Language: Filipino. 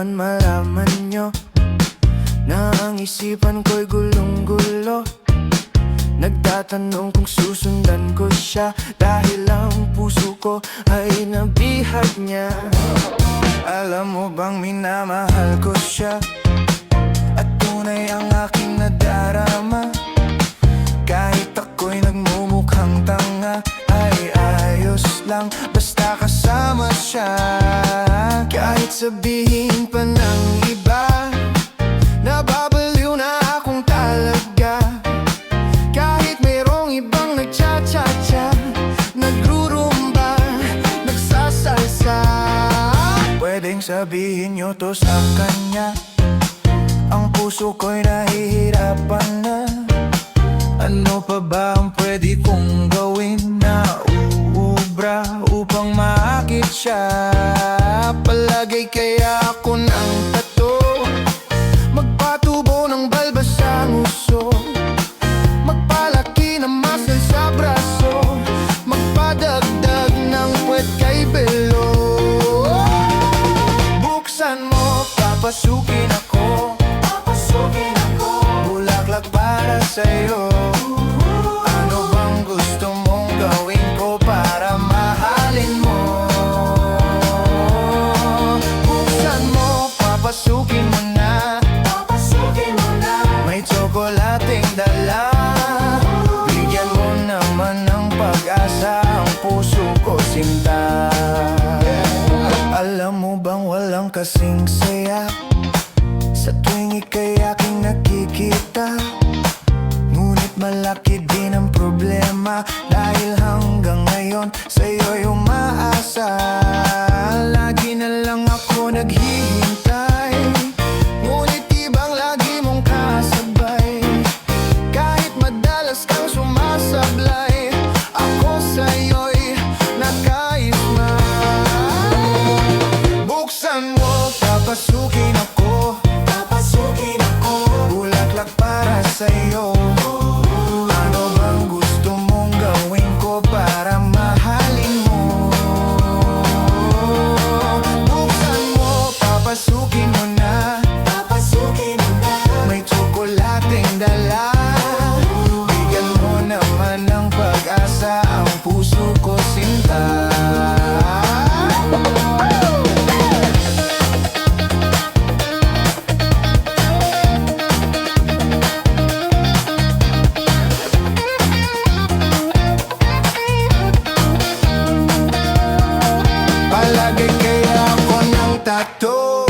naman malaman nyo na ang isipan ko'y gulong-gulo. Nagtatanong kung susundan ko siya, dahil ang puso ko ay nabihag niya. Alam mo bang minamahal ko siya, at tunay ang aking nadarama. Kahit ako'y nagmumukhang tanga, ay ayos lang basta kasama siya. Kahit sabihin pa ng iba, nababaliw na akong talaga. Kahit mayroong ibang nagcha-cha-cha, nagrurumba, nagsasalsa. Pwedeng sabihin nyo to sa kanya, ang puso ko'y nahihirapan na. Ano pa ba ang pwede kong gawin na uubra upang maakit siya? Palagay kaya ako ng tato, magpatubo ng balbas sa nguso, magpalaki ng muscle sa braso, magpadagdag ng puwet kay belo. Buksan mo, papasukin ako, bulaklak para sa'yo. Ano bang gusto mong gawin ko para mahalin mo? Buksan mo, papasukin mo na, may tsokolating dala. Bigyan mo naman ng pag-asa ang puso ko, sinta. Alam mo bang walang kasing saya sa tuwing ika'y aking nakikita? Ngunit malaki din ang problema, dahil hanggang ngayon sa'yo'y umaasa. Lagi na lang ako naghihintay, ngunit ibang lagi mong kasabay. Kahit madalas kang sumasablay, ako sa'yo'y nakaisma. Buksan mo, papasukin ako, bulaklak para sa'yo. Ano bang gusto mong gawin ko para mahalin mo? Buksan mo, papasukin mo na, may tsokolating dala. Bigyan mo naman ng pag-asa ang puso ko, sinta. Palagay kaya ako ng tato,